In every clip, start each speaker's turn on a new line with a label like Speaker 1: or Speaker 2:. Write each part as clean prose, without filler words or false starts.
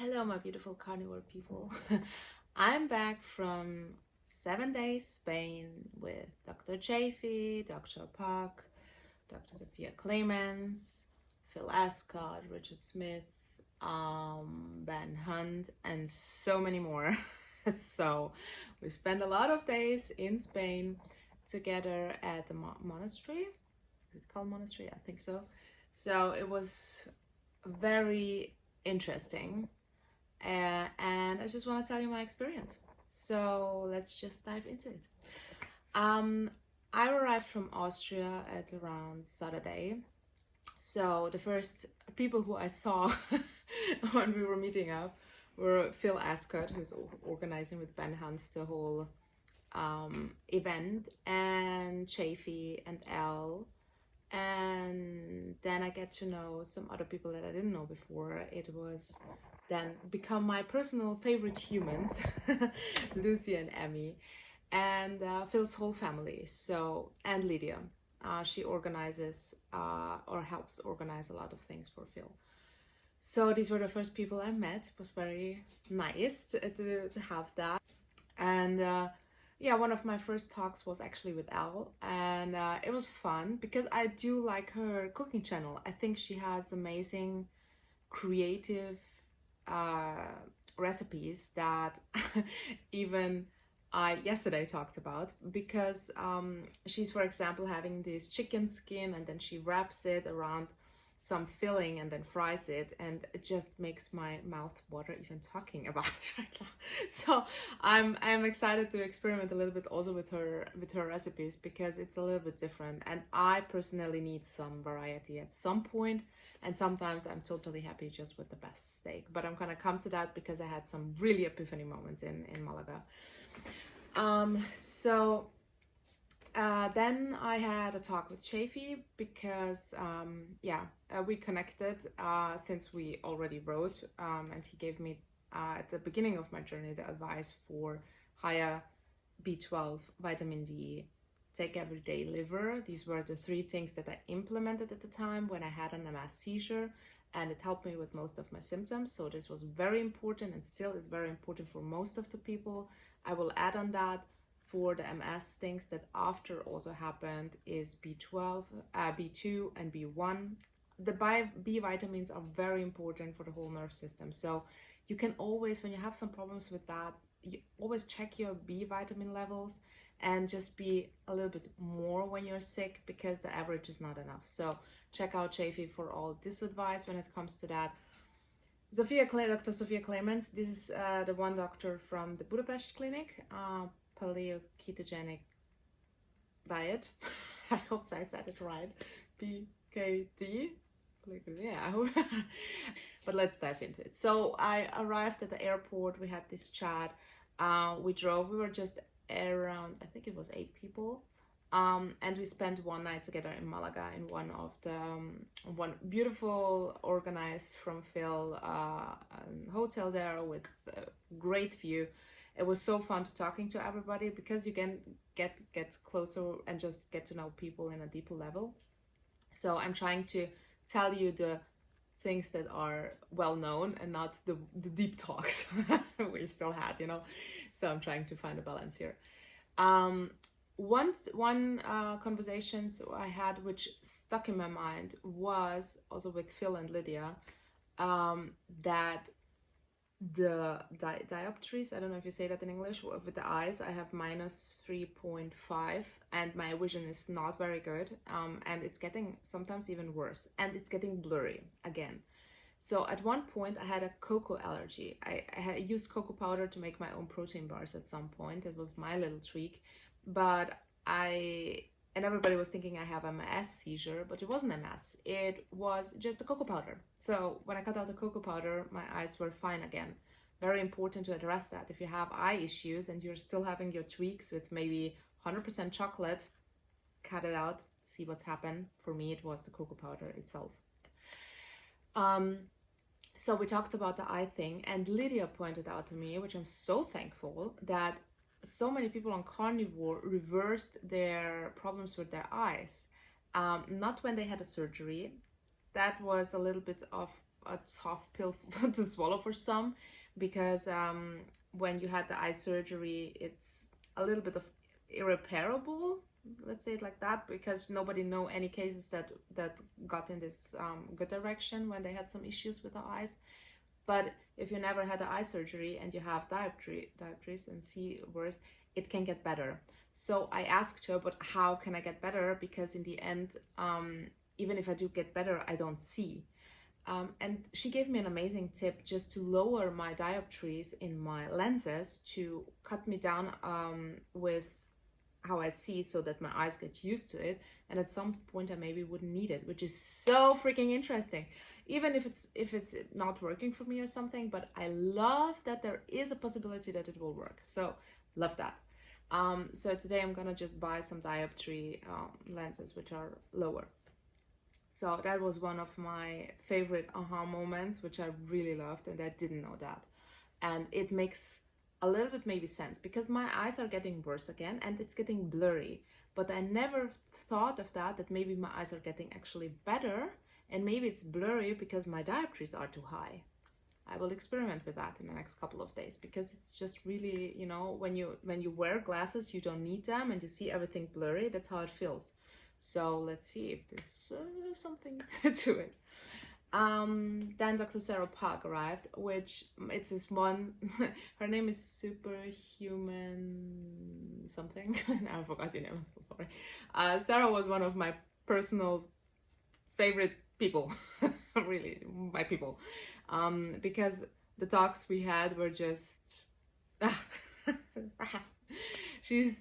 Speaker 1: Hello, my beautiful carnivore people. I'm back from 7 days Spain with Dr. Chaffee, Dr. Pugh, Dr. Sophia Clemens, Phil Escott, Richard Smith, Ben Hunt, and so many more. So we spent a lot of days in Spain together at the monastery. Is it called monastery? I think so. So it was very interesting, and I just want to tell you my experience. So let's just dive into it. I arrived from Austria at around Saturday. So the first people who I saw when we were meeting up were Phil Escott, who's organizing with Ben Hunt the whole event, and Chaffee and Elle. And then I get to know some other people that I didn't know before. It was then become my personal favorite humans, Lucy and Emmy, and Phil's whole family. So, and Lydia, she organizes or helps organize a lot of things for Phil. So these were the first people I met. It was very nice to have that. And yeah, one of my first talks was actually with Elle, and it was fun because I do like her cooking channel. I think she has amazing creative recipes that even I yesterday talked about, because she's, for example, having this chicken skin and then she wraps it around some filling and then fries it, and it just makes my mouth water even talking about it right now. So I'm excited to experiment a little bit also with her recipes, because it's a little bit different, and I personally need some variety at some point, and sometimes I'm totally happy just with the best steak. But I'm gonna come to that because I had some really epiphany moments in Malaga. Then I had a talk with Chaffee because we connected since we already wrote, and he gave me at the beginning of my journey the advice for higher B12, vitamin D, take everyday liver. These were the three things that I implemented at the time when I had an MS seizure, and it helped me with most of my symptoms. So this was very important and still is very important for most of the people. I will add on that for the MS things that after also happened is B12, B2 and B1. The B vitamins are very important for the whole nerve system. So you can always, when you have some problems with that, you always check your B vitamin levels and just be a little bit more when you're sick, because the average is not enough. So check out Chaffee for all this advice when it comes to that. Dr. Sophia Clemens, this is the one doctor from the Budapest clinic, paleo-ketogenic diet. I hope I said it right. PKD. Yeah, I hope. But let's dive into it. So I arrived at the airport. We had this chat. We drove. We were just around, I think it was 8 people. And we spent one night together in Malaga in one of the one beautiful, organized from Phil hotel there with a great view. It was so fun to talking to everybody, because you can get closer and just get to know people in a deeper level. So I'm trying to tell you the things that are well known and not the deep talks we still had, you know. So I'm trying to find a balance here. One conversation I had which stuck in my mind was also with Phil and Lydia, that the dioptries, I don't know if you say that in English, with the eyes, I have minus 3.5 and my vision is not very good, and it's getting sometimes even worse, and it's getting blurry again. So at one point I had a cocoa allergy. I had used cocoa powder to make my own protein bars at some point. It was my little tweak, but and everybody was thinking I have a MS seizure, but it wasn't MS. It was just a cocoa powder. So when I cut out the cocoa powder, my eyes were fine again. Very important to address that. If you have eye issues and you're still having your tweaks with maybe 100% chocolate, cut it out, see what's happened. For me, it was the cocoa powder itself. So we talked about the eye thing, and Lydia pointed out to me, which I'm so thankful, that so many people on Carnivore reversed their problems with their eyes. Not when they had a surgery. That was a little bit of a tough pill to swallow for some, because when you had the eye surgery, it's a little bit of irreparable, let's say it like that, because nobody know any cases that got in this good direction when they had some issues with the eyes. But if you never had an eye surgery and you have dioptries and see worse, it can get better. So I asked her, but how can I get better? Because in the end, even if I do get better, I don't see. And she gave me an amazing tip just to lower my dioptries in my lenses, to cut me down with how I see, so that my eyes get used to it, and at some point I maybe wouldn't need it, which is so freaking interesting. Even if it's not working for me or something, but I love that there is a possibility that it will work. So love that. So today I'm gonna just buy some dioptry lenses which are lower. So that was one of my favorite aha moments, which I really loved, and I didn't know that. And it makes a little bit maybe sense, because my eyes are getting worse again and it's getting blurry. But I never thought of that maybe my eyes are getting actually better, and maybe it's blurry because my dioptries are too high. I will experiment with that in the next couple of days, because it's just really, you know, when you wear glasses, you don't need them and you see everything blurry. That's how it feels. So let's see if there's something to it. Then Dr. Sarah Pugh arrived, which it's this one, her name is Superhuman something. I forgot your name, I'm so sorry. Sarah was one of my personal favorite people, really, my people, because the talks we had were just, she's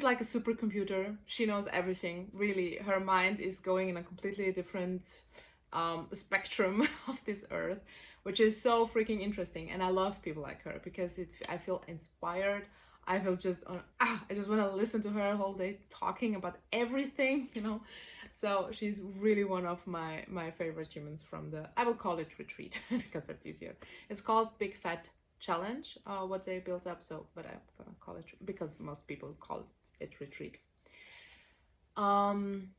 Speaker 1: like a supercomputer. She knows everything, really. Her mind is going in a completely different spectrum of this earth, which is so freaking interesting. And I love people like her, because I feel inspired. I feel just I just want to listen to her whole day talking about everything, you know. So she's really one of my favorite humans from the, I will call it retreat, because that's easier. It's called Big Fat Challenge, what they built up. So, but I'm gonna call it, because most people call it retreat. Then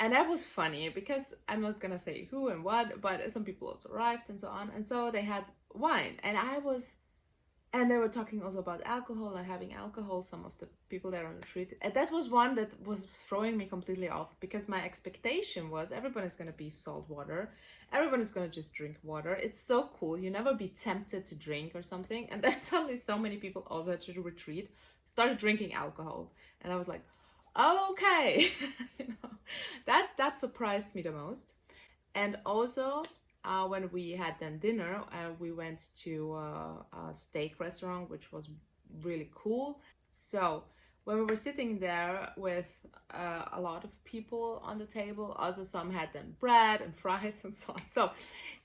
Speaker 1: and that was funny, because I'm not gonna say who and what, but some people also arrived and so on, and so they had wine, and they were talking also about alcohol and having alcohol, some of the people there on the retreat. And that was one that was throwing me completely off, because my expectation was everyone is going to be salt water. Everyone is going to just drink water. It's so cool. You never be tempted to drink or something. And then suddenly so many people also at the retreat started drinking alcohol. And I was like, okay, you know, that surprised me the most. And also, when we had then dinner, we went to a steak restaurant, which was really cool. So when we were sitting there with a lot of people on the table, also some had then bread and fries and so on. So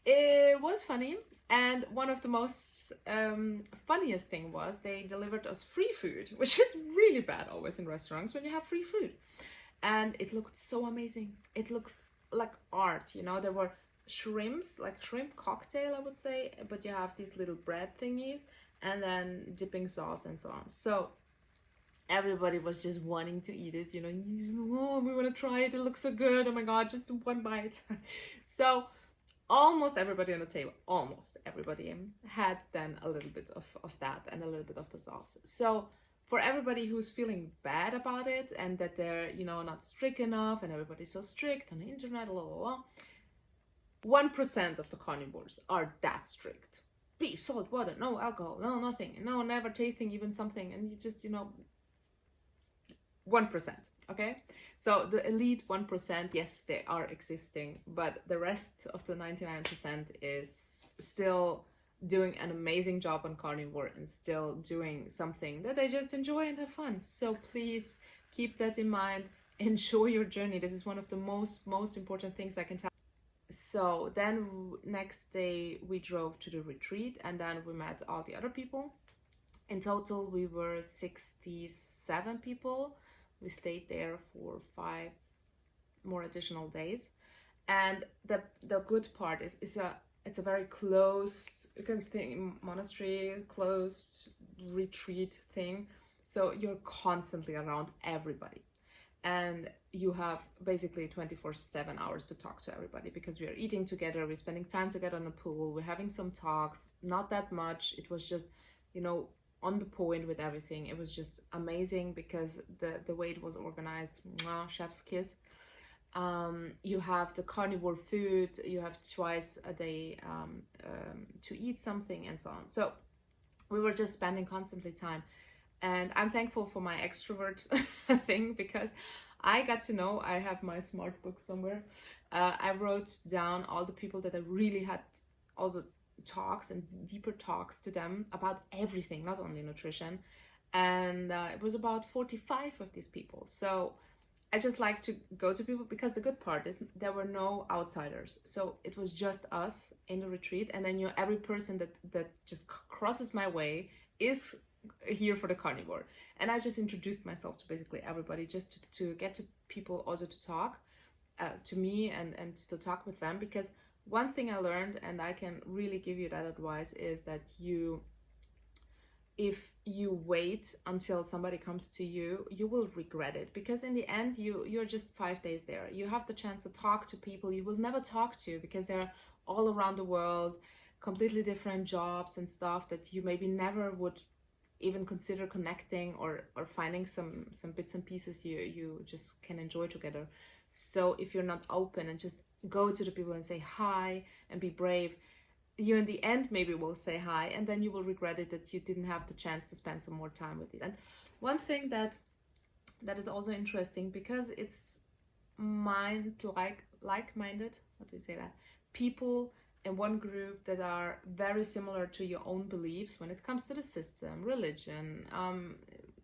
Speaker 1: it was funny. And one of the most funniest thing was they delivered us free food, which is really bad always in restaurants when you have free food. And it looked so amazing. It looks like art, you know. There were shrimps, like shrimp cocktail, I would say, but you have these little bread thingies and then dipping sauce and so on. So everybody was just wanting to eat it, you know. Oh, we want to try it, it looks so good, oh my god, just one bite. So almost everybody on the table, almost everybody had then a little bit of that and a little bit of the sauce. So for everybody who's feeling bad about it and that they're, you know, not strict enough and everybody's so strict on the internet, blah, blah, blah, 1% of the carnivores are that strict. Beef, salt, water, no alcohol, no nothing, no never tasting even something, and you just, you know, 1%, okay? So the elite 1%, yes, they are existing, but the rest of the 99% is still doing an amazing job on carnivore and still doing something that they just enjoy and have fun. So please keep that in mind. Enjoy your journey. This is one of the most important things I can tell. So then next day we drove to the retreat and then we met all the other people. In total we were 67 people. We stayed there for 5 more additional days. And the good part is it's a very closed, you can think, monastery, closed retreat thing. So you're constantly around everybody. And you have basically 24/7 hours to talk to everybody, because we are eating together, we're spending time together in the pool, we're having some talks, not that much. It was just, you know, on the point with everything. It was just amazing because the way it was organized, mwah, chef's kiss. You have the carnivore food, you have twice a day to eat something, and so on. So we were just spending constantly time. And I'm thankful for my extrovert thing, because I got to know, I have my smart book somewhere. I wrote down all the people that I really had also talks and deeper talks to them about everything, not only nutrition. And it was about 45 of these people. So I just like to go to people, because the good part is there were no outsiders. So it was just us in the retreat. And then, you know, every person that just crosses my way is here for the carnivore. And I just introduced myself to basically everybody, just to get to people also to talk to me and to talk with them. Because one thing I learned, and I can really give you that advice, is that if you wait until somebody comes to you, you will regret it, because in the end you're just 5 days there. You have the chance to talk to people you will never talk to, because they're all around the world, completely different jobs and stuff that you maybe never would even consider connecting or finding some bits and pieces you just can enjoy together. So if you're not open and just go to the people and say hi and be brave, you in the end maybe will say hi, and then you will regret it that you didn't have the chance to spend some more time with it. And one thing that is also interesting, because it's like-minded, what do you say, that people in one group that are very similar to your own beliefs when it comes to the system, religion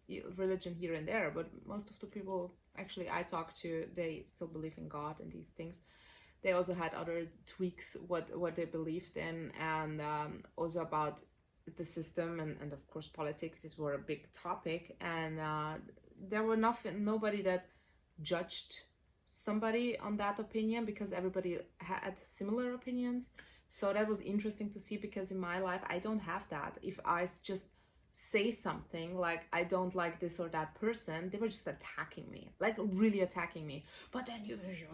Speaker 1: here and there, but most of the people actually I talk to, they still believe in God and these things. They also had other tweaks what they believed in, and also about the system and of course politics. These were a big topic, and there were nobody that judged somebody on that opinion, because everybody had similar opinions. So that was interesting to see, because in my life I don't have that. If I just say something like I don't like this or that person, they were just attacking me, like really attacking me. But then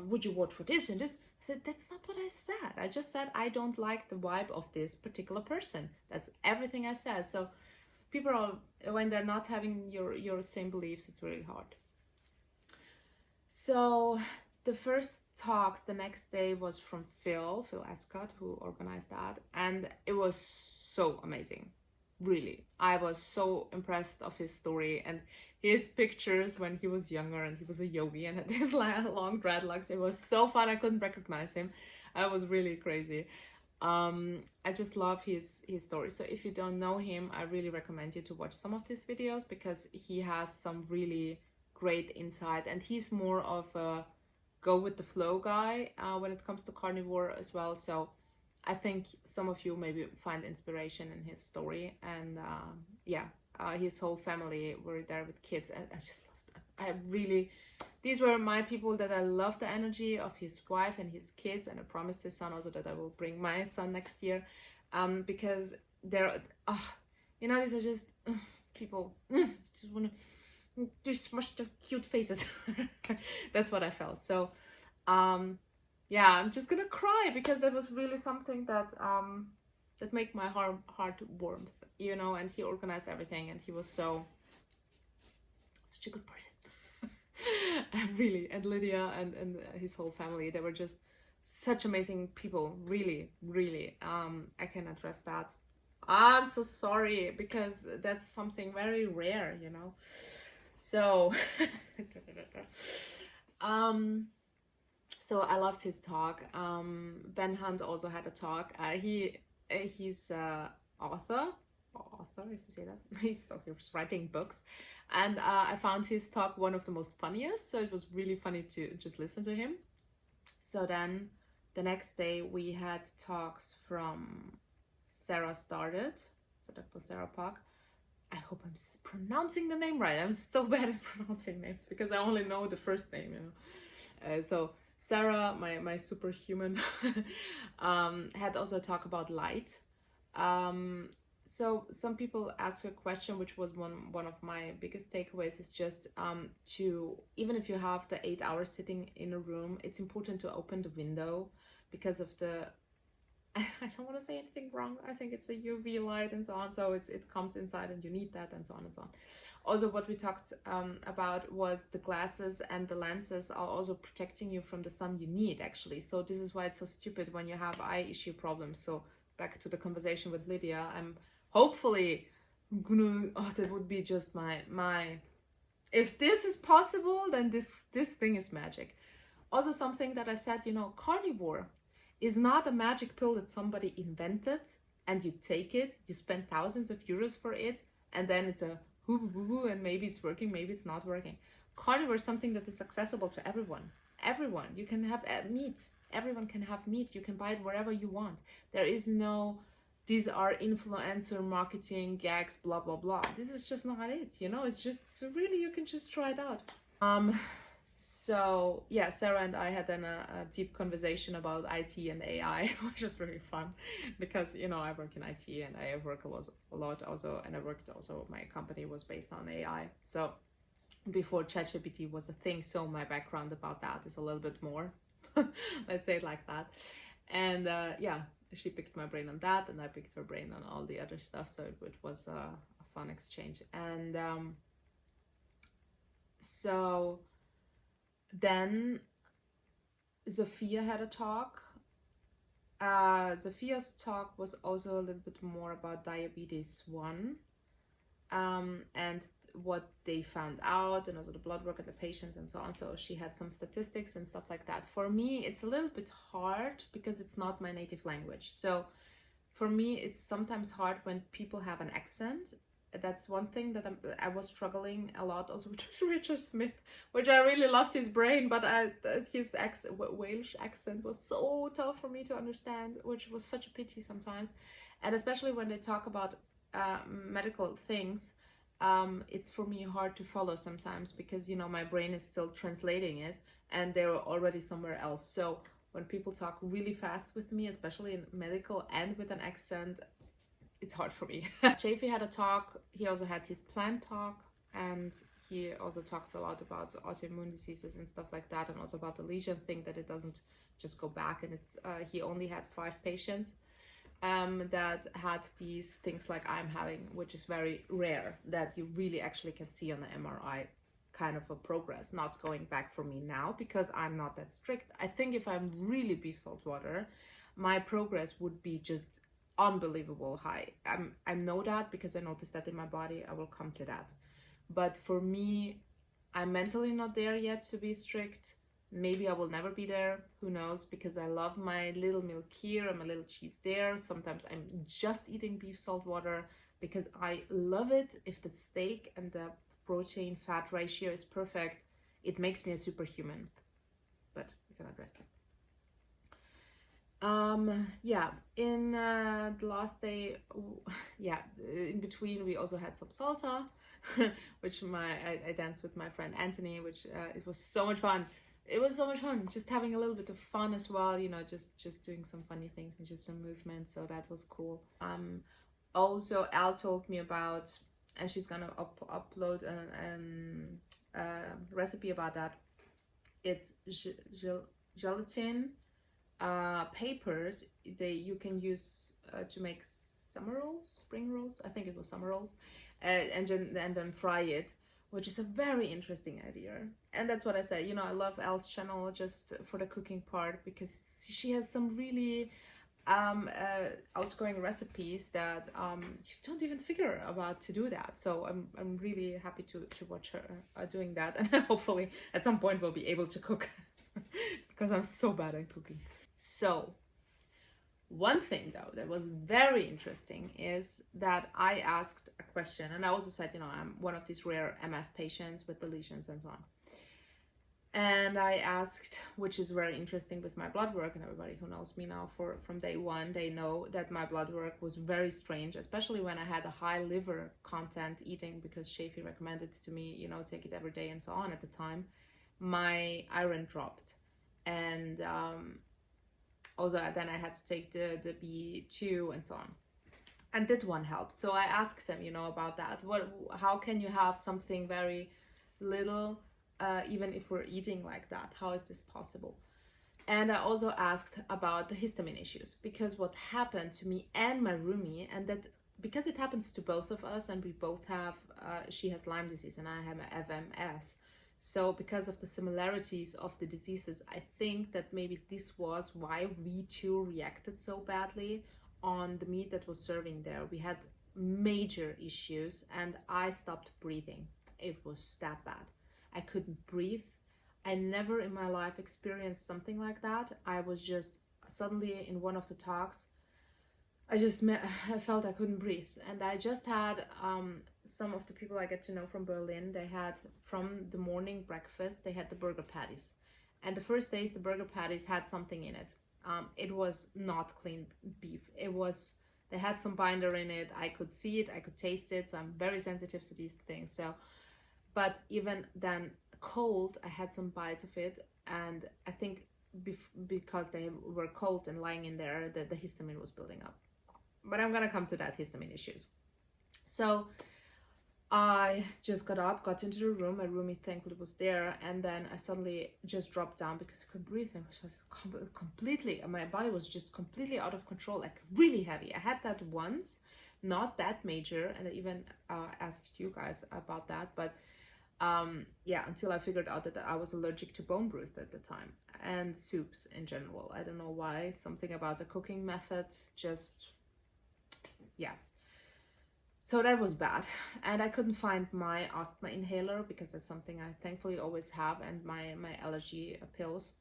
Speaker 1: would you vote for this and this? I said, that's not what I said. I just said I don't like the vibe of this particular person. That's everything I said. So people are, when they're not having your same beliefs, it's really hard. So the first talks the next day was from Phil Escott, who organized that, and it was so amazing. Really, I was so impressed of his story and his pictures when he was younger and he was a yogi and had this long dreadlocks. It was so fun. I couldn't recognize him. I was really crazy. I just love his story. So if you don't know him, I really recommend you to watch some of his videos, because he has some really great insight, and he's more of a go with the flow guy when it comes to carnivore as well. So I think some of you maybe find inspiration in his story. And his whole family were there with kids, and I just loved them. These were my people that I love the energy of his wife and his kids, and I promised his son also that I will bring my son next year, because they're these are just people just want to just smush their cute faces. That's what I felt. So I'm just gonna cry, because that was really something that that made my heart warm, and he organized everything, and he was such a good person. Really. And Lydia and his whole family, they were just such amazing people. Really, really. I can address that. I'm so sorry, because that's something very rare, So so I loved his talk. Ben Hunt also had a talk. He's author, if you say that. He was writing books, and I found his talk one of the most funniest. So it was really funny to just listen to him. So then the next day we had talks from Sarah Started, so Dr. Sarah Pugh. I hope I'm pronouncing the name right. I'm so bad at pronouncing names, because I only know the first name, So Sarah, my superhuman, had also a talk about light. so some people ask a question, which was one of my biggest takeaways, is just to, even if you have the 8 hours sitting in a room, it's important to open the window because of the, I don't want to say anything wrong, I think it's a UV light and so on, so it comes inside and you need that and so on and so on. Also, what we talked about was the glasses and the lenses are also protecting you from the sun you need, actually. So this is why it's so stupid when you have eye issue problems. So back to the conversation with Lydia, I'm hopefully gonna, oh, that would be just my if this is possible, then this thing is magic. Also, something that I said, you know, carnivore is not a magic pill that somebody invented and you take it, you spend thousands of euros for it, and then it's a hoo and maybe it's working, maybe it's not working. Carnivore is something that is accessible to everyone. Everyone, you can have meat. Everyone can have meat. You can buy it wherever you want. There is no, these are influencer marketing gags, blah blah blah. This is just not it, you know. It's just really, you can just try it out. So yeah, Sarah and I had then a deep conversation about IT and AI, which was really fun because, you know, I work in IT and I work a lot also, and I worked also, my company was based on AI. So before ChatGPT was a thing, so my background about that is a little bit more, let's say it like that. And yeah, she picked my brain on that and I picked her brain on all the other stuff. So it was a fun exchange. And so then Sophia had a talk. Sophia's talk was also a little bit more about diabetes 1 and what they found out, and also the blood work of the patients and so on. So she had some statistics and stuff like that. For me, it's a little bit hard because it's not my native language. So for me, it's sometimes hard when people have an accent. That's one thing that I was struggling a lot also with Richard Smith, which I really loved his brain, but his Welsh accent was so tough for me to understand, which was such a pity sometimes. And especially when they talk about medical things, it's for me hard to follow sometimes because, you know, my brain is still translating it and they're already somewhere else. So when people talk really fast with me, especially in medical and with an accent, it's hard for me. Chaffee had a talk. He also had his plant talk, and he also talked a lot about autoimmune diseases and stuff like that, and also about the lesion thing, that it doesn't just go back. And it's he only had 5 patients that had these things like I'm having, which is very rare, that you really actually can see on the MRI kind of a progress, not going back for me now because I'm not that strict. I think if I'm really beef salt water, my progress would be just unbelievable high. I know that because I noticed that in my body. I will come to that. But for me, I'm mentally not there yet to be strict. Maybe I will never be there, who knows, because I love my little milk here and my little cheese there. Sometimes I'm just eating beef salt water because I love it. If the steak and the protein fat ratio is perfect, it makes me a superhuman. But we can address that. Yeah, in the last day, yeah, in between we also had some salsa, which I danced with my friend Anthony, which it was so much fun. It was so much fun, just having a little bit of fun as well, you know, just doing some funny things and just some movement. So that was cool. Also Al told me about, and she's gonna upload a recipe about that. It's gelatin papers you can use to make summer rolls, spring rolls, I think it was summer rolls, and then fry it, which is a very interesting idea. And that's what I say, you know, I love Al's channel just for the cooking part, because she has some really outgoing recipes that you don't even figure about to do that. So I'm really happy to watch her doing that, and hopefully at some point we'll be able to cook because I'm so bad at cooking. So one thing though that was very interesting is that I asked a question, and I also said, you know, I'm one of these rare MS patients with the lesions and so on. And I asked, which is very interesting with my blood work, and everybody who knows me now from day one, they know that my blood work was very strange, especially when I had a high liver content eating, because Chaffee recommended to me, you know, take it every day and so on. At the time, my iron dropped, and also then I had to take the B2 and so on. And that one helped. So I asked him, you know, about that. How can you have something very little, even if we're eating like that? How is this possible? And I also asked about the histamine issues, because what happened to me and my roomie, and that because it happens to both of us, and we both have, she has Lyme disease and I have FMS. So because of the similarities of the diseases, I think that maybe this was why we two reacted so badly on the meat that was serving there. We had major issues and I stopped breathing. It was that bad. I couldn't breathe. I never in my life experienced something like that. I was just suddenly in one of the talks, I felt I couldn't breathe. And I just had some of the people I get to know from Berlin, they had from the morning breakfast, they had the burger patties. And the first days, the burger patties had something in it. It was not clean beef. They had some binder in it. I could see it, I could taste it. So I'm very sensitive to these things. So, but even then, cold, I had some bites of it, and I think because they were cold and lying in there, the histamine was building up. But I'm gonna come to that histamine issues. So I just got up, got into the room, my roomie thankfully was there, and then I suddenly just dropped down because I couldn't breathe. It was just completely, my body was just completely out of control, like really heavy. I had that once, not that major, and I even asked you guys about that, but yeah, until I figured out that I was allergic to bone broth at the time and soups in general. I don't know why, something about the cooking method, just, yeah. So that was bad. And I couldn't find my asthma inhaler because that's something I thankfully always have, and my allergy pills,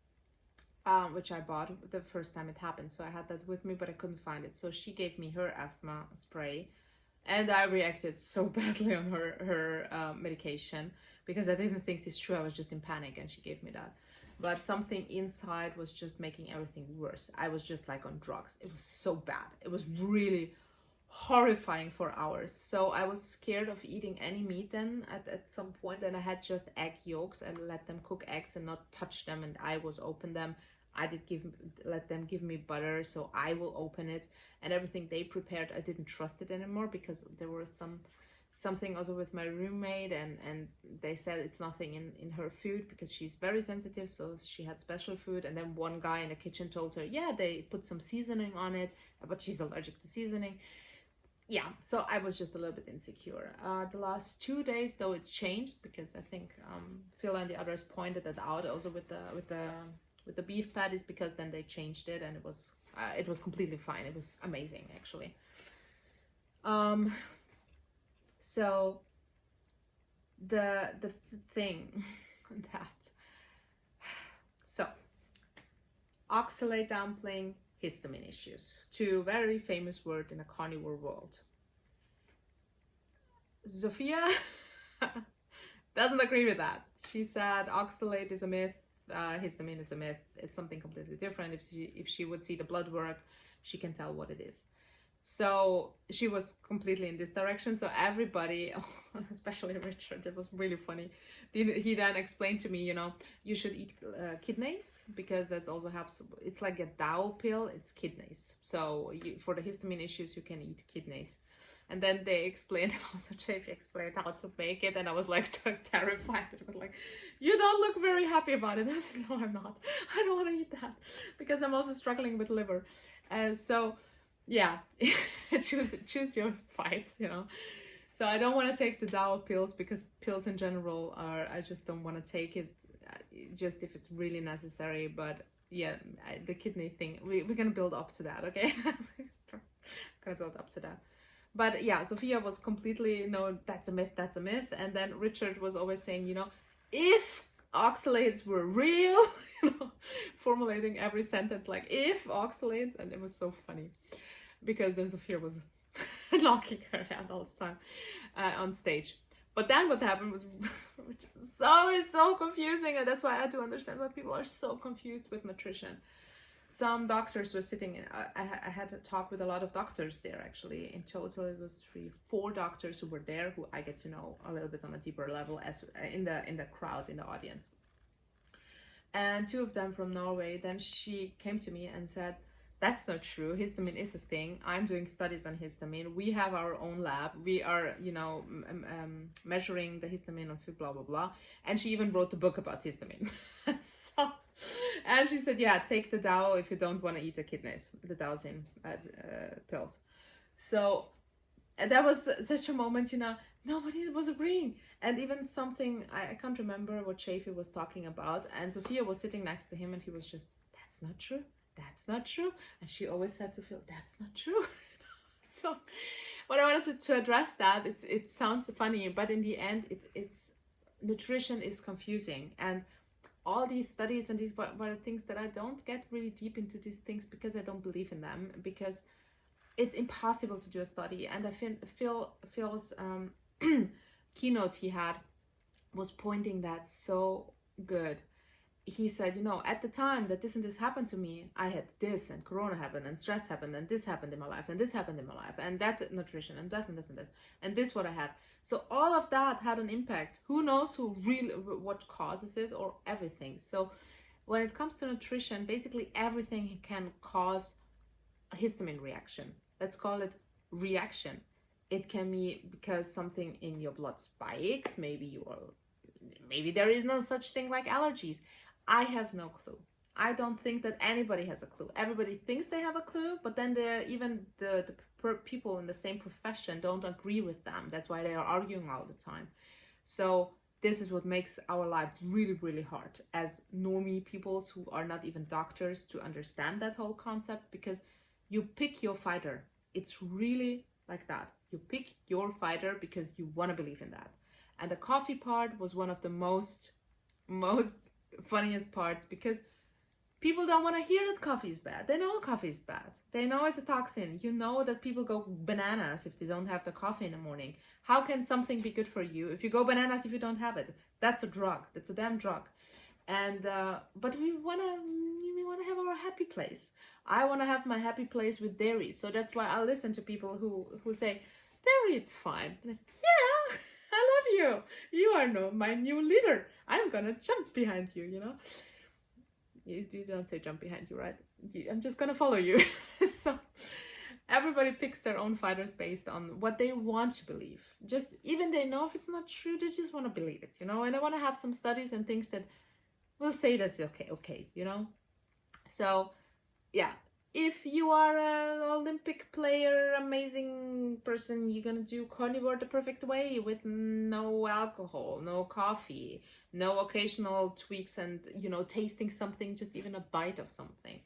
Speaker 1: which I bought the first time it happened. So I had that with me, but I couldn't find it. So she gave me her asthma spray. And I reacted so badly on her medication because I didn't think this through. I was just in panic and she gave me that. But something inside was just making everything worse. I was just like on drugs. It was so bad. It was really horrifying for hours. So I was scared of eating any meat then at some point. And I had just egg yolks and let them cook eggs and not touch them. And I was open them. I did let them give me butter, so I will open it, and everything they prepared, I didn't trust it anymore because there was something also with my roommate, and they said it's nothing in her food because she's very sensitive, so she had special food. And then one guy in the kitchen told her, yeah, they put some seasoning on it, but she's allergic to seasoning. Yeah, so I was just a little bit insecure. The last 2 days though, it's changed because I think Phil and the others pointed that out also with the beef patties, because then they changed it and it was completely fine. It was amazing actually. So the thing that, so oxalate dumpling, histamine issues, two very famous words in a carnivore world. Sophia doesn't agree with that. She said oxalate is a myth. Histamine is a myth. It's something completely different. If she would see the blood work, she can tell what it is. So she was completely in this direction. So everybody, especially Richard, it was really funny. He then explained to me, you know, you should eat kidneys because that's also helps. It's like a Dow pill. It's kidneys. So for the histamine issues, you can eat kidneys. And then they explained, also Chaffee explained how to make it, and I was like terrified. It was like, you don't look very happy about it. I said, no, I'm not. I don't want to eat that because I'm also struggling with liver. So yeah, choose your fights, you know. So I don't want to take the Dow pills because pills in general I just don't want to take it just if it's really necessary. But yeah, the kidney thing, we're going to build up to that, okay? Going to build up to that. But yeah, Sophia was completely, no, that's a myth. And then Richard was always saying, you know, if oxalates were real, you know, formulating every sentence like if oxalates, and it was so funny because then Sophia was knocking her head all the time on stage. But then what happened was it's so confusing, and that's why I had to understand why people are so confused with nutrition. Some doctors were sitting in, I had to talk with a lot of doctors there actually. In total it was 3-4 doctors who were there, who I get to know a little bit on a deeper level as in the crowd, in the audience. And 2 of them from Norway, then she came to me and said, That's not true. Histamine is a thing. I'm doing studies on histamine. We have our own lab. We are, you know, measuring the histamine on food, blah, blah, blah. And she even wrote a book about histamine. So, and she said, yeah, take the Dow if you don't want to eat the kidneys, the Dowsing pills. So, and that was such a moment, you know, nobody was agreeing. And even something, I can't remember what Chaffee was talking about. And Sophia was sitting next to him and he was just, that's not true. That's not true. And she always said to Phil, that's not true. So what I wanted to address that, it sounds funny, but in the end, it's nutrition is confusing. And all these studies and these were things that I don't get really deep into these things because I don't believe in them, because it's impossible to do a study. And I think Phil's keynote he had was pointing that so good. He said, you know, at the time that this and this happened to me, I had this, and Corona happened, and stress happened, and this happened in my life, and this happened in my life, and that nutrition, and this and this and this, and this what I had. So all of that had an impact. Who knows what causes it, or everything. So when it comes to nutrition, basically everything can cause a histamine reaction. Let's call it reaction. It can be because something in your blood spikes. Maybe there is no such thing like allergies. I have no clue. I don't think that anybody has a clue. Everybody thinks they have a clue, but then even the people in the same profession don't agree with them. That's why they are arguing all the time. So this is what makes our life really, really hard as normie people who are not even doctors to understand that whole concept, because you pick your fighter. It's really like that. You pick your fighter because you want to believe in that. And the coffee part was one of the most funniest parts, because people don't want to hear that coffee is bad. They know coffee is bad. They know it's a toxin. You know that people go bananas if they don't have the coffee in the morning. How can something be good for you if you go bananas if you don't have it? That's a drug. That's a damn drug. And but we want to have our happy place. I want to have my happy place with dairy. So that's why I listen to people who say, dairy, it's fine. And I say, yeah, I love you. You are my new leader. I'm gonna jump behind you, you know. You don't say jump behind you, right? I'm just gonna follow you. So everybody picks their own fighters based on what they want to believe. Just even they know if it's not true, they just want to believe it, you know. And I want to have some studies and things that will say that's okay, you know. So yeah, if you are an Olympic player, amazing person, you're gonna do carnivore the perfect way with no alcohol, no coffee, no occasional tweaks, and you know, tasting something, just even a bite of something.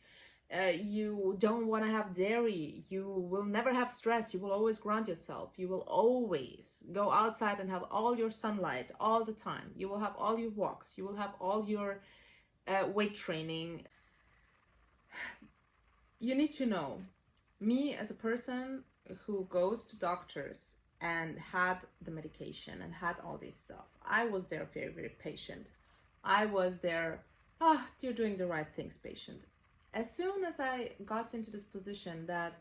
Speaker 1: You don't want to have dairy. You will never have stress. You will always ground yourself. You will always go outside and have all your sunlight all the time. You will have all your walks. You will have all your weight training. You need to know, me as a person who goes to doctors and had the medication and had all this stuff, I was their very, very patient. I was their, you're doing the right things patient. As soon as I got into this position that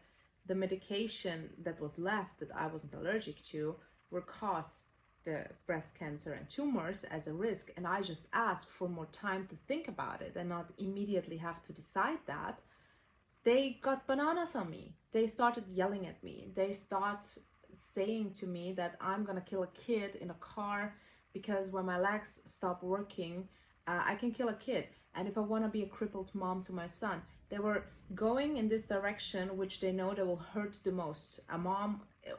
Speaker 1: the medication that was left that I wasn't allergic to were cause the breast cancer and tumors as a risk, and I just asked for more time to think about it and not immediately have to decide that, they got bananas on me. They started yelling at me. They start saying to me that I'm gonna kill a kid in a car because when my legs stop working, I can kill a kid. And if I want to be a crippled mom to my son, they were going in this direction, which they know that will hurt the most.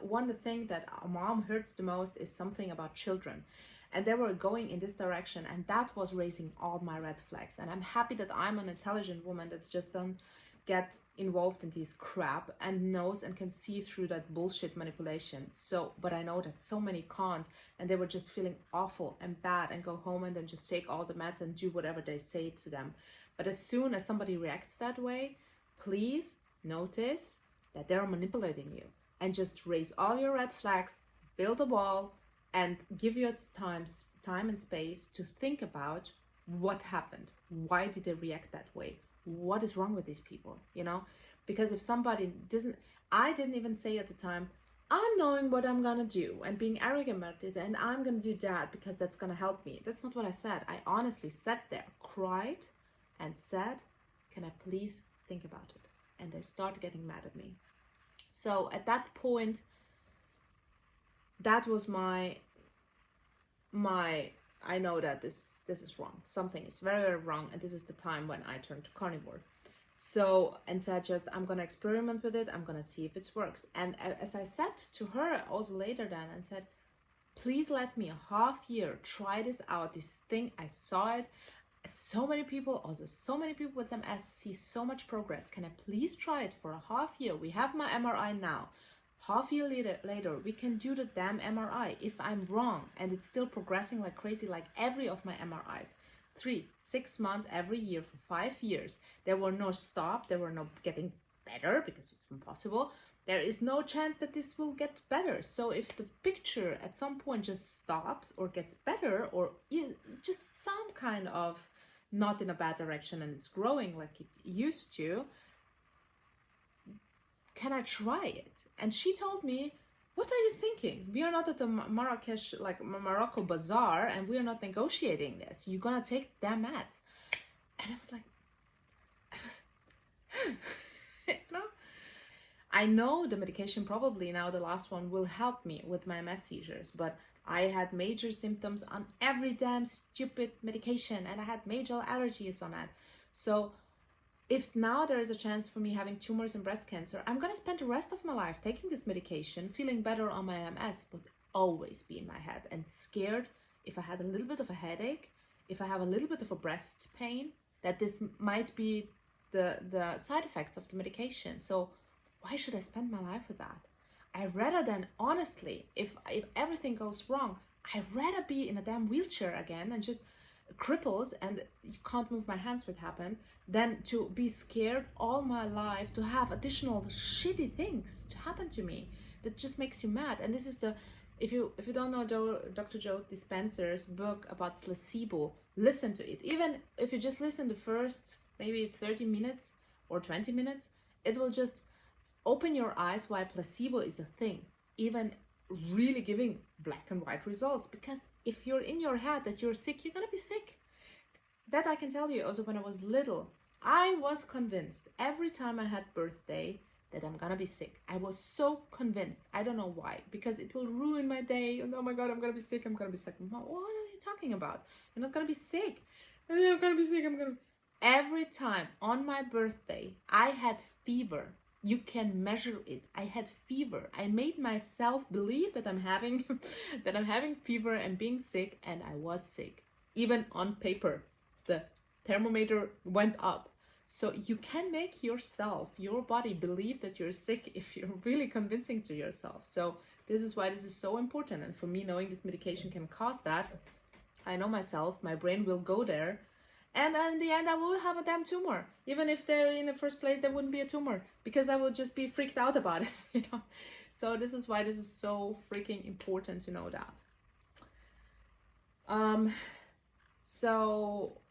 Speaker 1: One thing that a mom hurts the most is something about children. And they were going in this direction, and that was raising all my red flags. And I'm happy that I'm an intelligent woman that just don't get involved in this crap and knows and can see through that bullshit manipulation. So, but I know that so many cons, and they were just feeling awful and bad and go home and then just take all the meds and do whatever they say to them. But as soon as somebody reacts that way, please notice that they're manipulating you, and just raise all your red flags, build a wall, and give you time and space to think about what happened. Why did they react that way? What is wrong with these people, you know? Because if somebody I didn't even say at the time, I'm knowing what I'm gonna do and being arrogant about it, and I'm gonna do that because that's gonna help me. That's not what I said. I honestly sat there, cried, and said, can I please think about it? and they start getting mad at me. So at that point, that was my I know that this is wrong. Something is very, very wrong, and this is the time when I turned to carnivore. So, and said just, I'm gonna experiment with it, I'm gonna see if it works. And as I said to her also later then, and said, please let me a half year try this out, this thing. I saw it, so many people, also so many people with MS see so much progress. Can I please try it for a half year? We have my MRI now. Half year later, we can do the damn MRI. If I'm wrong and it's still progressing like crazy, like every of my MRIs, 3, 6 months every year for 5 years, there were no stop, there were no getting better, because it's impossible. There is no chance that this will get better. So if the picture at some point just stops or gets better, or just some kind of not in a bad direction and it's growing like it used to, can I try it? And she told me, what are you thinking? We are not at the Marrakesh, like Morocco bazaar, and we are not negotiating this. You're gonna take damn meds. And I was like, you know, I know the medication probably now, the last one, will help me with my MS seizures, but I had major symptoms on every damn stupid medication, and I had major allergies on that. So if now there is a chance for me having tumors and breast cancer, I'm gonna spend the rest of my life taking this medication, feeling better on my MS, but always be in my head and scared if I had a little bit of a headache, if I have a little bit of a breast pain, that this might be the side effects of the medication. So why should I spend my life with that? I'd rather than, honestly, if everything goes wrong, I'd rather be in a damn wheelchair again and just crippled and you can't move my hands what happened, than to be scared all my life to have additional shitty things to happen to me that just makes you mad. And this is the, if you don't know Dr. Joe Dispenza's book about placebo, listen to it. Even if you just listen the first maybe 30 minutes or 20 minutes, it will just open your eyes why placebo is a thing, even really giving black and white results. Because if you're in your head that you're sick, you're gonna be sick. That I can tell you. Also, when I was little, I was convinced every time I had birthday that I'm gonna be sick. I was so convinced. I don't know why, because it will ruin my day. And oh my God, I'm gonna be sick. I'm gonna be sick. What are you talking about? You're not gonna be sick. I'm gonna be sick. Every time on my birthday, I had fever. You can measure it. I had fever. I made myself believe that I'm having fever and being sick, and I was sick. Even on paper, the thermometer went up. So you can make yourself, your body, believe that you're sick if you're really convincing to yourself. So this is why this is so important. And for me, knowing this medication can cause that, I know myself, my brain will go there. And in the end, I will have a damn tumor. Even if there in the first place, there wouldn't be a tumor, because I will just be freaked out about it, you know. So this is why this is so freaking important to know that. So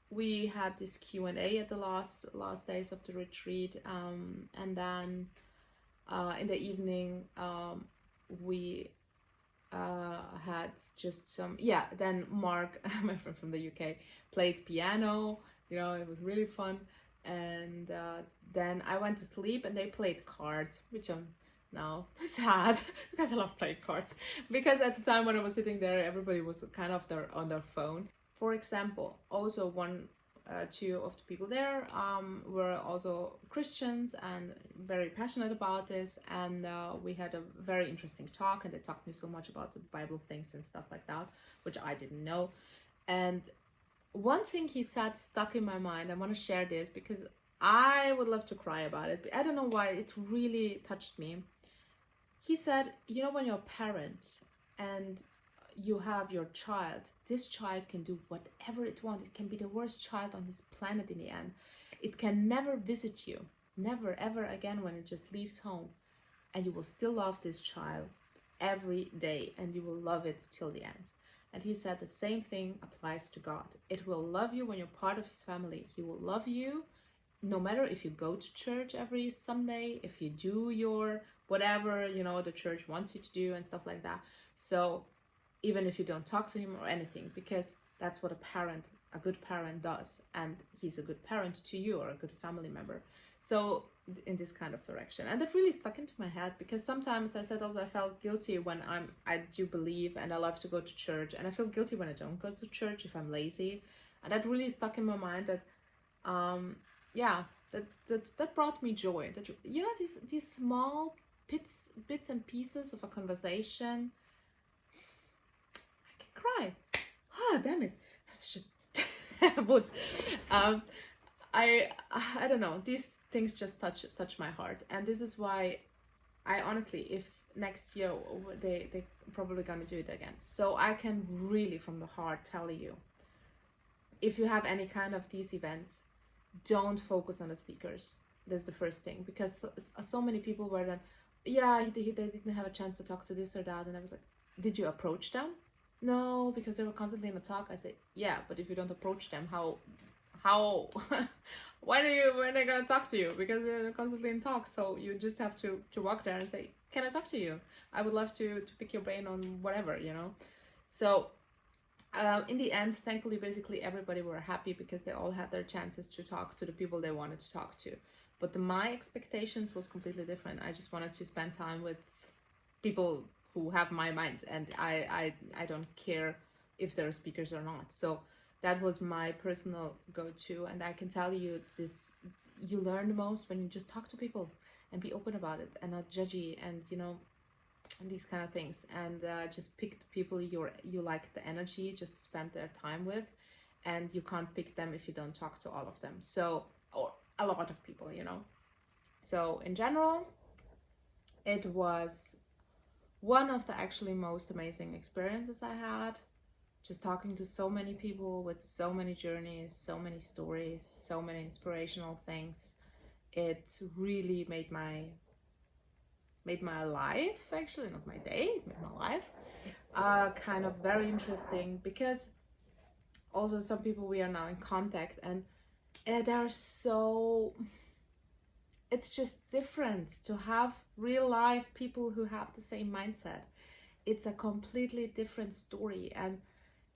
Speaker 1: we had this Q&A at the last days of the retreat, and then in the evening we had just some, then Mark, my friend from the UK, played piano, you know, it was really fun. And then I went to sleep and they played cards, which I'm now sad because I love playing cards, because at the time when I was sitting there, everybody was kind of on their phone. For example, also two of the people there were also Christians and very passionate about this, and we had a very interesting talk, and they talked to me so much about the Bible things and stuff like that, which I didn't know. And one thing he said stuck in my mind. I want to share this because I would love to cry about it, but I don't know why, it really touched me. He said, you know, when you're a parent and you have your child, this child can do whatever it wants. It can be the worst child on this planet in the end. It can never visit you, never ever again when it just leaves home, and you will still love this child every day, and you will love it till the end. And he said the same thing applies to God. It will love you when you're part of his family. He will love you no matter if you go to church every Sunday, if you do your whatever, you know, the church wants you to do and stuff like that. So even if you don't talk to him or anything, because that's what a good parent does, and he's a good parent to you, or a good family member. So in this kind of direction, and that really stuck into my head, because sometimes I said also I felt guilty when I do believe and I love to go to church, and I feel guilty when I don't go to church if I'm lazy, and that really stuck in my mind that yeah, that brought me joy. That, you know, these small bits and pieces of a conversation. I can cry. Ah, damn it! Was I don't know, these things just touch my heart, and this is why I honestly, if next year they probably gonna do it again, so I can really from the heart tell you, if you have any kind of these events, don't focus on the speakers. That's the first thing, because so many people were then, yeah, they didn't have a chance to talk to this or that, and I was like, did you approach them? No, because they were constantly in a talk. I say, yeah, but if you don't approach them, how when are they gonna talk to you? Because they're constantly in talk. So you just have to walk there and say, can I talk to you? I would love to pick your brain on whatever, you know. So in the end, thankfully, basically everybody were happy, because they all had their chances to talk to the people they wanted to talk to. But my expectations was completely different. I just wanted to spend time with people who have my mind, and I don't care if they're speakers or not. So that was my personal go-to, and I can tell you this, you learn the most when you just talk to people and be open about it and not judgy, and you know, and these kind of things, and just pick the people you like the energy just to spend their time with, and you can't pick them if you don't talk to all of them, so, or a lot of people, you know. So in general, it was one of the actually most amazing experiences I had, just talking to so many people with so many journeys, so many stories, so many inspirational things. It really made my life, actually not my day, it made my life kind of very interesting, because also some people we are now in contact, and they're so, it's just different to have real life people who have the same mindset. It's a completely different story, and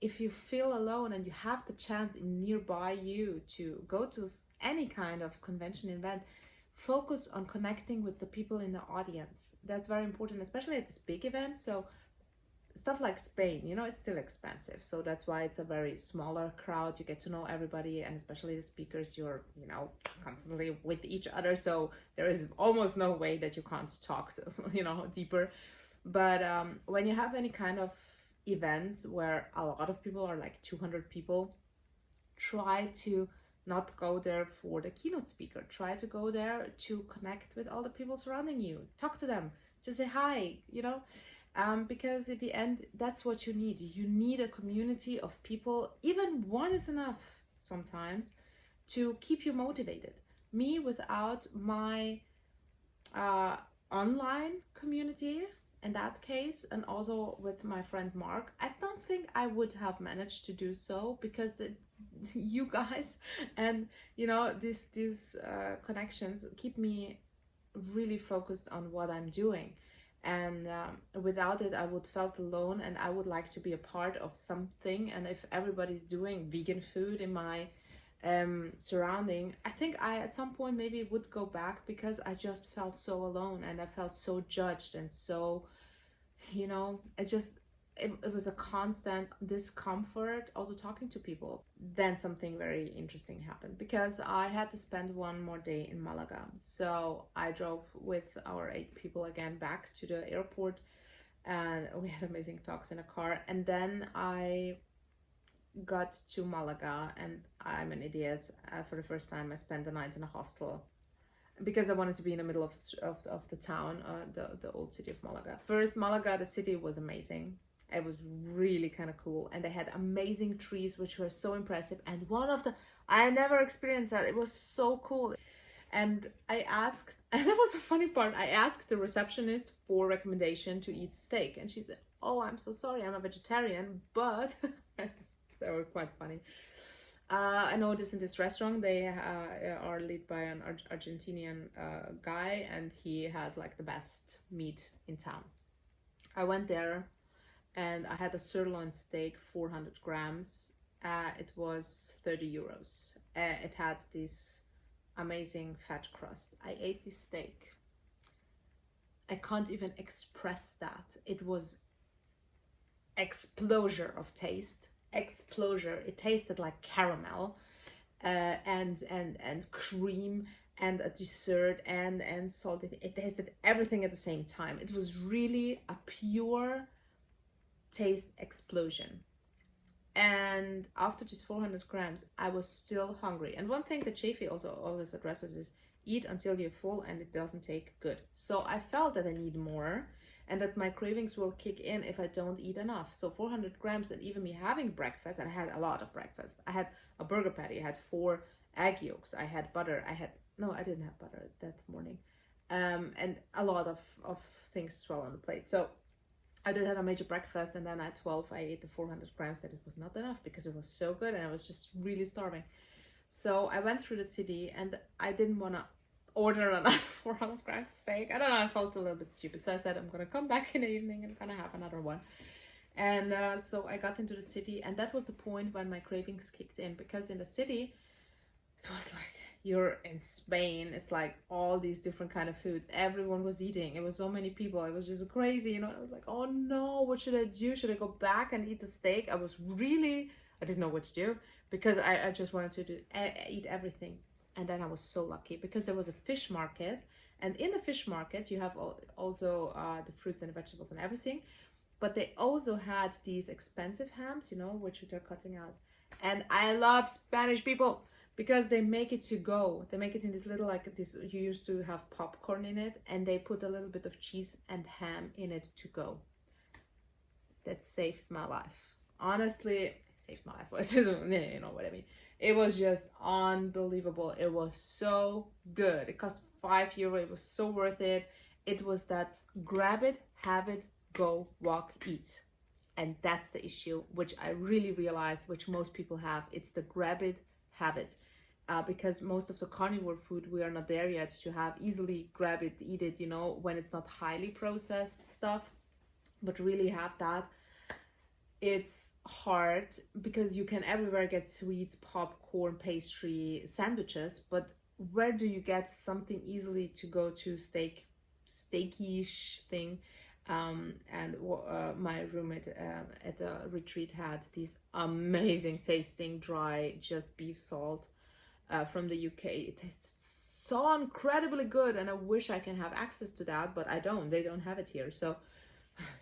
Speaker 1: if you feel alone and you have the chance in nearby you to go to any kind of convention event, focus on connecting with the people in the audience. That's very important, especially at this big event. So stuff like Spain, you know, it's still expensive, so that's why it's a very smaller crowd. You get to know everybody, and especially the speakers, you're, you know, constantly with each other, so there is almost no way that you can't talk to, you know, deeper. But when you have any kind of events where a lot of people are, like 200 people, try to not go there for the keynote speaker. Try to go there to connect with all the people surrounding you. Talk to them. Just say hi, you know, because at the end, that's what you need. You need a community of people. Even one is enough sometimes to keep you motivated. Me, without my online community, in that case, and also with my friend Mark, I don't think I would have managed to do so, because you guys and, you know, these connections keep me really focused on what I'm doing, and without it I would felt alone, and I would like to be a part of something. And if everybody's doing vegan food in my surrounding, I think I at some point maybe would go back, because I just felt so alone, and I felt so judged, and so, you know, it was a constant discomfort also talking to people. Then something very interesting happened, because I had to spend one more day in Malaga. So I drove with our 8 people again back to the airport, and we had amazing talks in a car, and then I got to Malaga, and I'm an idiot. For the first time I spent the night in a hostel, because I wanted to be in the middle of the town, the old city of Malaga. First, Malaga, the city was amazing. It was really kind of cool, and they had amazing trees which were so impressive, and I never experienced that. It was so cool. And I asked, and that was a funny part, I asked the receptionist for recommendation to eat steak, and she said, oh, I'm so sorry, I'm a vegetarian, but they were quite funny. I noticed in this restaurant they are led by an Argentinian guy, and he has like the best meat in town. I went there and I had a sirloin steak, 400 grams. It was 30 euros. It had this amazing fat crust. I ate this steak. I can't even express that. It was explosion of taste. Explosion. It tasted like caramel, and cream, and a dessert, and salty. It tasted everything at the same time. It was really a pure taste explosion. And after just 400 grams, I was still hungry. And one thing that Chaffee also always addresses is eat until you're full, and it doesn't take good. So I felt that I need more, and that my cravings will kick in if I don't eat enough. So 400 grams, and even me having breakfast, and I had a lot of breakfast. I had a burger patty, I had 4 egg yolks, I had butter, no, I didn't have butter that morning. And a lot of things as well on the plate. So I did have a major breakfast, and then at 12 I ate the 400 grams, and it was not enough because it was so good and I was just really starving. So I went through the city, and I didn't want to order another 400 gram steak. I don't know, I felt a little bit stupid. So I said, I'm going to come back in the evening and going to have another one. And so I got into the city, and that was the point when my cravings kicked in, because in the city, it was like, you're in Spain, it's like all these different kind of foods everyone was eating. It was so many people, it was just crazy, you know. I was like, oh no, what should I do? Should I go back and eat the steak? I didn't know what to do, because I just wanted to eat everything. And then I was so lucky, because there was a fish market, and in the fish market you have also the fruits and the vegetables and everything, but they also had these expensive hams, you know, which they're cutting out. And I love Spanish people, because they make it to go. They make it in this little, like this, you used to have popcorn in it, and they put a little bit of cheese and ham in it to go. That saved my life. Honestly, saved my life. You know what I mean. It was just unbelievable. It was so good. It cost €5. It was so worth it. It was that grab it, have it, go, walk, eat. And that's the issue, which I really realized, which most people have. It's the grab it, have it. Because most of the carnivore food, we are not there yet to have easily grab it, eat it, you know, when it's not highly processed stuff. But really have that, it's hard, because you can everywhere get sweets, popcorn, pastry, sandwiches, but where do you get something easily to go to steaky-ish thing? My roommate at the retreat had these amazing tasting dry just beef salt from the UK. It tasted so incredibly good, and I wish I can have access to that, but I don't. They don't have it here. So,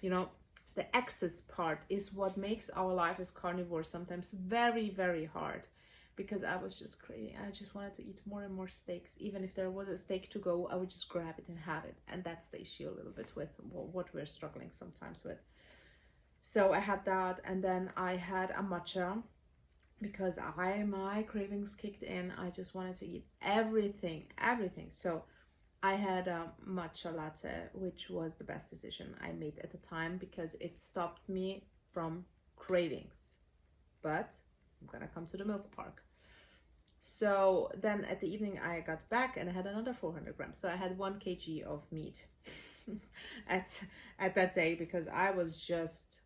Speaker 1: you know, the access part is what makes our life as carnivores sometimes very, very hard, because I was just crazy. I just wanted to eat more and more steaks. Even if there was a steak to go, I would just grab it and have it. And that's the issue a little bit with what we're struggling sometimes with. So I had that, and then I had a matcha, because my cravings kicked in. I just wanted to eat everything. So I had a matcha latte, which was the best decision I made at the time, because it stopped me from cravings. But I'm gonna come to the milk part. So then at the evening I got back, and I had another 400 grams. So I had 1 kg of meat at that day, because I was just,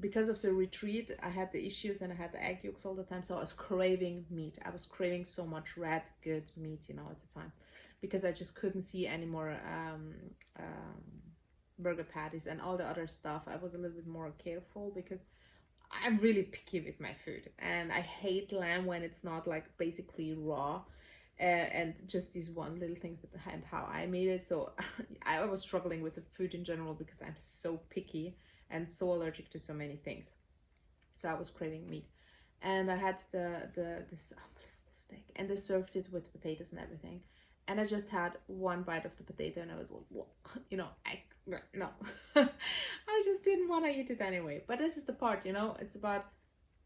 Speaker 1: because of the retreat, I had the issues, and I had the egg yolks all the time. So I was craving meat. I was craving so much red, good meat, you know, at the time, because I just couldn't see any more burger patties and all the other stuff. I was a little bit more careful, because I'm really picky with my food, and I hate lamb when it's not like basically raw, and just these one little things and how I made it. So I was struggling with the food in general, because I'm so picky and so allergic to so many things. So I was craving meat, and I had this steak, and they served it with potatoes and everything, and I just had one bite of the potato, and I was like, well, you know, no. I just didn't want to eat it anyway. But this is the part, you know, it's about,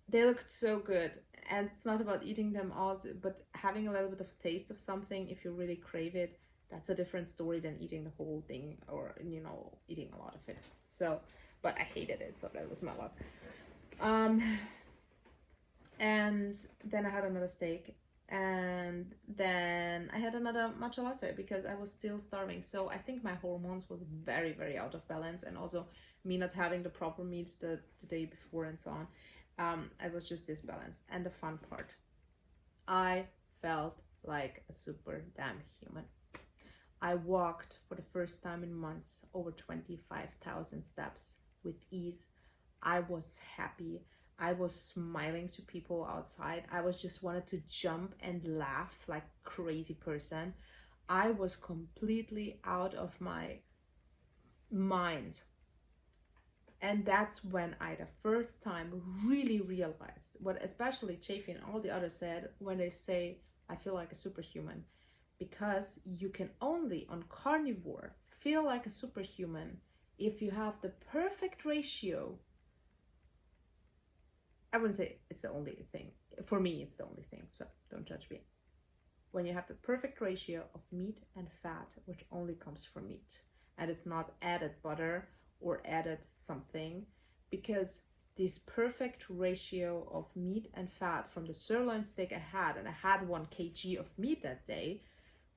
Speaker 1: they looked so good, and it's not about eating them all, but having a little bit of a taste of something, if you really crave it, that's a different story than eating the whole thing, or, you know, eating a lot of it. So, but I hated it, so that was my luck. And then I had another steak, and then I had another matcha latte, because I was still starving. So I think my hormones was very, very out of balance, and also me not having the proper meat the day before and so on. I was just disbalanced. And the fun part, I felt like a super damn human. I walked for the first time in months over 25,000 steps with ease. I was happy. I was smiling to people outside. I was just wanted to jump and laugh like a crazy person. I was completely out of my mind. And that's when I, the first time, really realized what especially Chaffee and all the others said when they say, I feel like a superhuman. Because you can only, on carnivore, feel like a superhuman if you have the perfect ratio. I wouldn't say it's the only thing. For me, it's the only thing, so don't judge me. When you have the perfect ratio of meat and fat, which only comes from meat, and it's not added butter or added something, because this perfect ratio of meat and fat from the sirloin steak I had, and I had 1 kg of meat that day,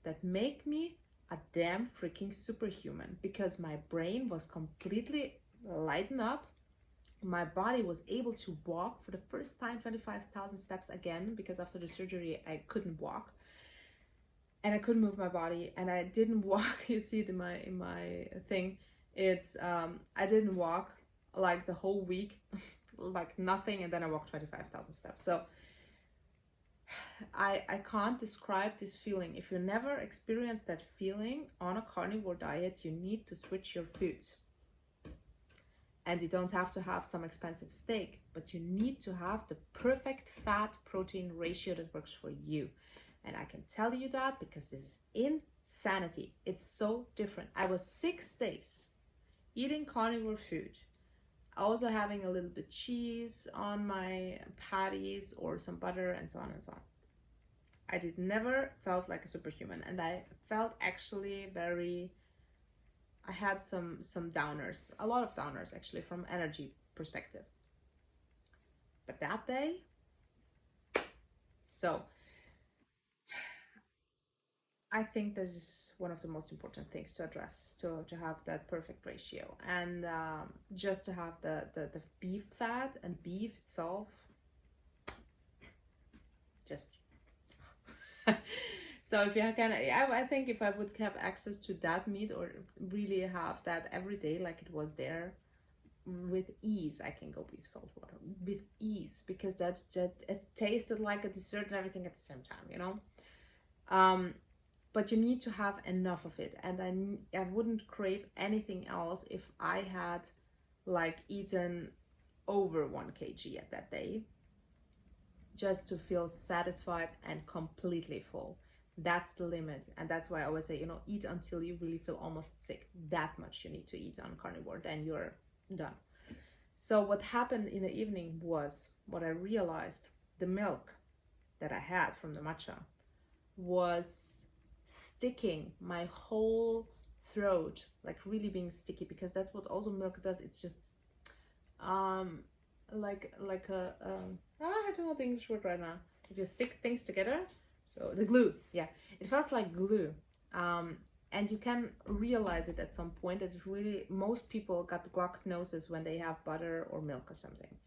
Speaker 1: that make me a damn freaking superhuman, because my brain was completely lightened up. My body was able to walk for the first time 25,000 steps again, because after the surgery I couldn't walk and I couldn't move my body, and I didn't walk. You see it in my thing. It's I didn't walk like the whole week, like nothing, and then I walked 25,000 steps. So I can't describe this feeling. If you never experienced that feeling on a carnivore diet, you need to switch your foods. And you don't have to have some expensive steak, but you need to have the perfect fat protein ratio that works for you. And I can tell you that because this is insanity. It's so different. I was 6 days eating carnivore food, also having a little bit cheese on my patties or some butter and so on and so on. I did never felt like a superhuman, and I felt actually very, I had some downers, a lot of downers actually from energy perspective. But that day, so I think this is one of the most important things to address, to have that perfect ratio, and just to have the beef fat and beef itself, just so if you can, I think if I would have access to that meat, or really have that every day like it was there, with ease, I can go beef salt water with ease, because that it tasted like a dessert and everything at the same time, you know. But you need to have enough of it, and I wouldn't crave anything else if I had like eaten over 1 kg at that day, just to feel satisfied and completely full. That's the limit. And that's why I always say, you know, eat until you really feel almost sick. That much you need to eat on carnivore, then you're done. So what happened in the evening was, what I realized, the milk that I had from the matcha was sticking my whole throat, like really being sticky, because that's what also milk does. It's just like a I don't know the English word right now. If you stick things together, so the glue, yeah, it felt like glue. And you can realize it at some point that it really, most people got blocked noses when they have butter or milk or something.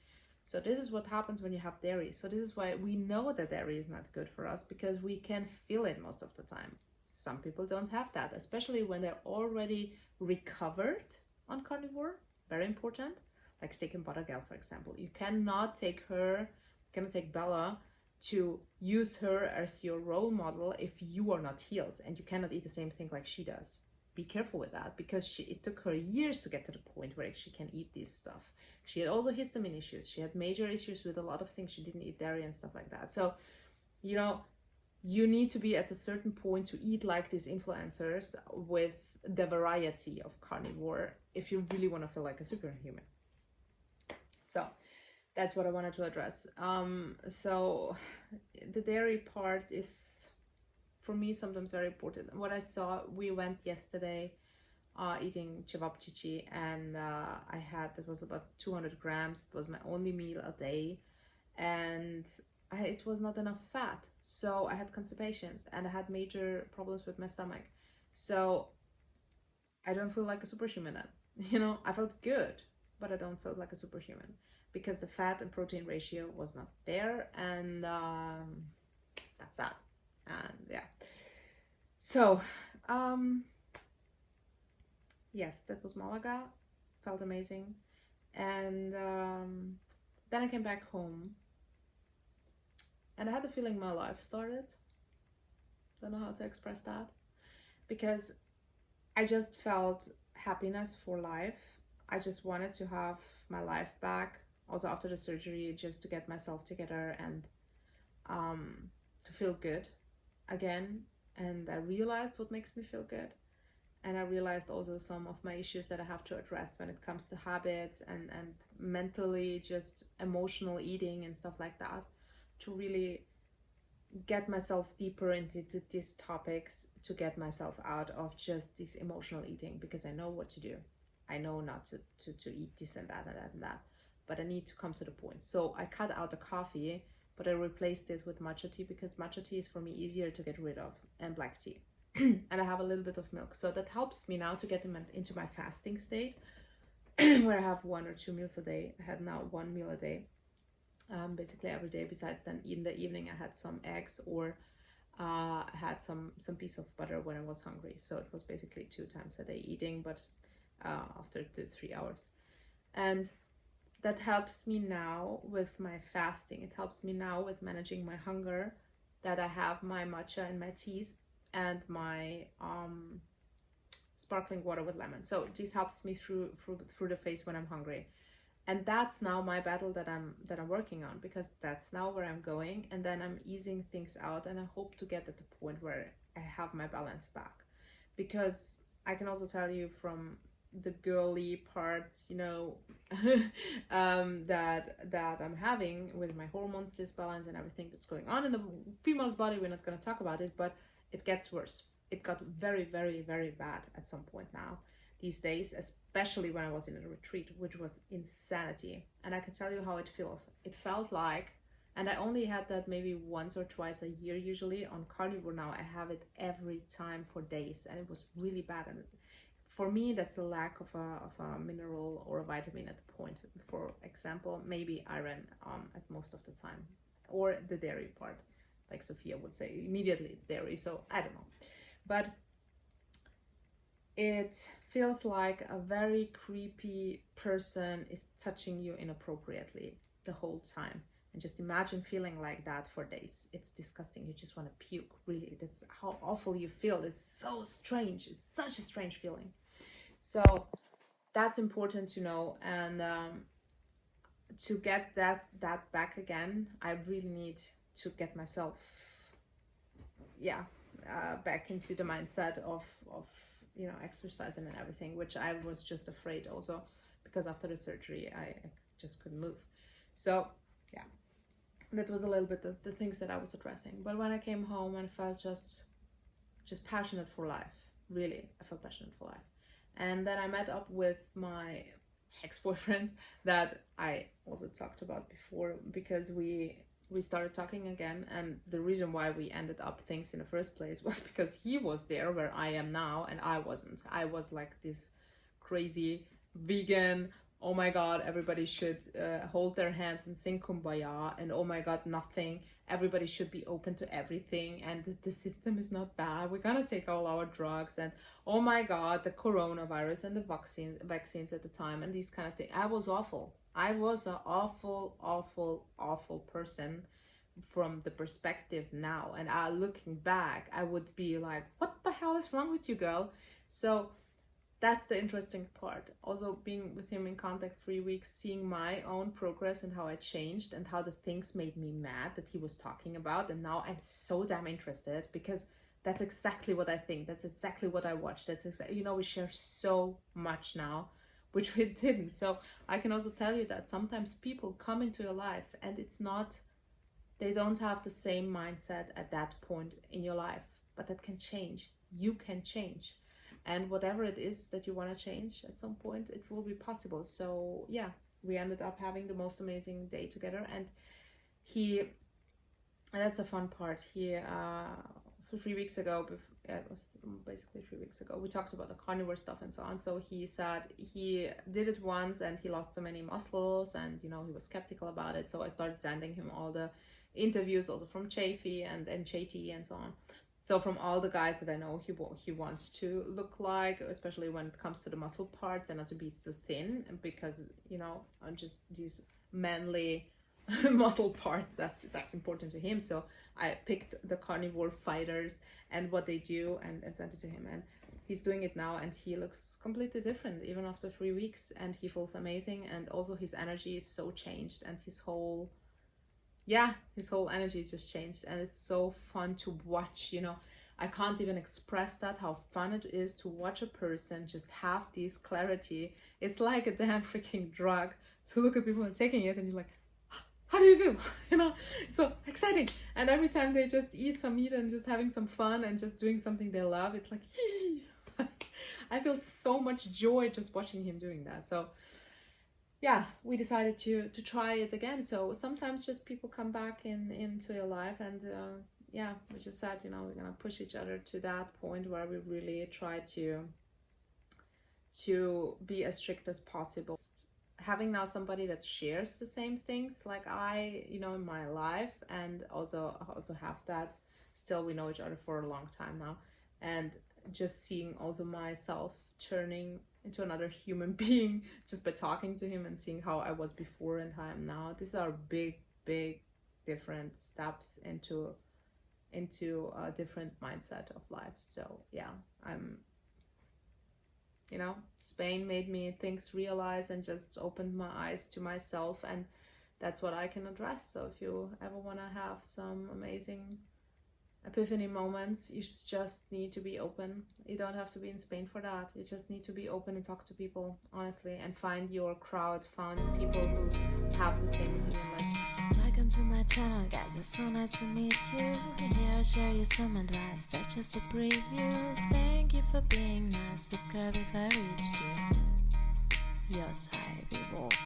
Speaker 1: So this is what happens when you have dairy. So this is why we know that dairy is not good for us, because we can feel it most of the time. Some people don't have that, especially when they're already recovered on carnivore. Very important. Like steak and butter gal, for example. You cannot take Bella to use her as your role model if you are not healed, and you cannot eat the same thing like she does. Be careful with that, because it took her years to get to the point where she can eat this stuff. She had also histamine issues. She had major issues with a lot of things. She didn't eat dairy and stuff like that. So, you know, you need to be at a certain point to eat like these influencers with the variety of carnivore if you really want to feel like a superhuman. So that's what I wanted to address. So the dairy part is, for me, sometimes very important. What I saw, we went yesterday eating cevapcici, and I had, that was about 200 grams. It was my only meal a day, and it was not enough fat. So I had constipations, and I had major problems with my stomach. So I don't feel like a superhuman then. You know, I felt good, but I don't feel like a superhuman, because the fat and protein ratio was not there, and that's that. And yeah, so yes, that was Malaga. Felt amazing. And then I came back home, and I had the feeling my life started. Don't know how to express that, because I just felt happiness for life. I just wanted to have my life back. Also after the surgery, just to get myself together and to feel good again. And I realized what makes me feel good. And I realized also some of my issues that I have to address when it comes to habits and mentally, just emotional eating and stuff like that, to really get myself deeper into these topics, to get myself out of just this emotional eating, because I know what to do. I know not to eat this and that and that and that, but I need to come to the point. So I cut out the coffee, but I replaced it with matcha tea, because matcha tea is for me easier to get rid of, and black tea. And I have a little bit of milk, so that helps me now to get into my fasting state, where I have 1 or 2 meals a day. I had now 1 meal a day, basically every day. Besides, then in the evening I had some eggs, or I had some piece of butter when I was hungry. So it was basically 2 times a day eating, but after 2-3 hours. And that helps me now with my fasting. It helps me now with managing my hunger, that I have my matcha and my teas and my sparkling water with lemon. So this helps me through the phase when I'm hungry. And that's now my battle that I'm working on, because that's now where I'm going. And then I'm easing things out, and I hope to get at the point where I have my balance back. Because I can also tell you from the girly parts, you know, that I'm having with my hormones disbalance and everything that's going on in the female's body. We're not going to talk about it, but it gets worse. It got very, very, very bad at some point now these days, especially when I was in a retreat, which was insanity. And I can tell you how it feels. It felt like, and I only had that maybe once or twice a year usually. On Carnivore now I have it every time for days, and it was really bad. And for me, that's a lack of a mineral or a vitamin at the point. For example, maybe iron at most of the time, or the dairy part, like Sophia would say. Immediately it's dairy, so I don't know. But it feels like a very creepy person is touching you inappropriately the whole time. And just imagine feeling like that for days. It's disgusting. You just want to puke, really. That's how awful you feel. It's so strange. It's such a strange feeling. So that's important to know. And to get that back again, I really need to get myself, back into the mindset of you know, exercising and everything, which I was just afraid also, because after the surgery I just couldn't move. So yeah, that was a little bit the things that I was addressing. But when I came home, I felt just passionate for life. Really, I felt passionate for life. And then I met up with my ex-boyfriend that I also talked about before, because we started talking again. And the reason why we ended up things in the first place was because he was there where I am now, and I wasn't. I was like this crazy vegan, oh my god, everybody should hold their hands and sing Kumbaya, and oh my god, nothing, everybody should be open to everything, and the system is not bad, we're gonna take all our drugs, and oh my god, the coronavirus and the vaccines at the time, and these kind of things. I was awful. I was an awful person from the perspective now. And looking back, I would be like, what the hell is wrong with you, girl? So that's the interesting part. Also being with him in contact 3 weeks, seeing my own progress and how I changed, and how the things made me mad that he was talking about. And now I'm so damn interested, because that's exactly what I think. That's exactly what I watched. That's exactly, you know, we share so much now, which we didn't. So I can also tell you that sometimes people come into your life, and it's not, they don't have the same mindset at that point in your life, but that can change. You can change. And whatever it is that you want to change at some point, it will be possible. So yeah, we ended up having the most amazing day together. And that's a fun part. He, 3 weeks ago, it was basically 3 weeks ago, we talked about the carnivore stuff and so on. So he said he did it once and he lost so many muscles, and you know, he was skeptical about it. So I started sending him all the interviews also from Chaffee and JT and so on. So from all the guys that I know, he wants to look like, especially when it comes to the muscle parts, and not to be too thin, because on just these manly muscle parts, that's important to him. So I picked the carnivore fighters and what they do and sent it to him, and he's doing it now, and he looks completely different even after 3 weeks, and he feels amazing, and also his energy is so changed, and his whole energy just changed, and it's so fun to watch. I can't even express that, how fun it is to watch a person just have this clarity. It's like a damn freaking drug to look at people and taking it, and you're like, how do you feel? It's so exciting. And every time they just eat some meat and just having some fun and just doing something they love, it's like I feel so much joy just watching him doing that. So yeah, we decided to try it again. So sometimes just people come back into your life, and we just said, we're gonna push each other to that point where we really try to be as strict as possible. Having now somebody that shares the same things like I, in my life, and also have that. Still, we know each other for a long time now, and just seeing also myself turning into another human being just by talking to him and seeing how I was before and how I am now. These are big different steps into a different mindset of life. So yeah, I'm Spain made me things realize and just opened my eyes to myself, and that's what I can address. So if you ever want to have some amazing epiphany moments, you just need to be open. You don't have to be in Spain for that. You just need to be open and talk to people honestly, and find your crowd, find people who have the same opinion like you.
Speaker 2: Welcome to my channel, guys. It's so nice to meet you. Here I share you some advice, that's just a preview. Thank you for being nice. Subscribe if I reached you. Yours, Ivy.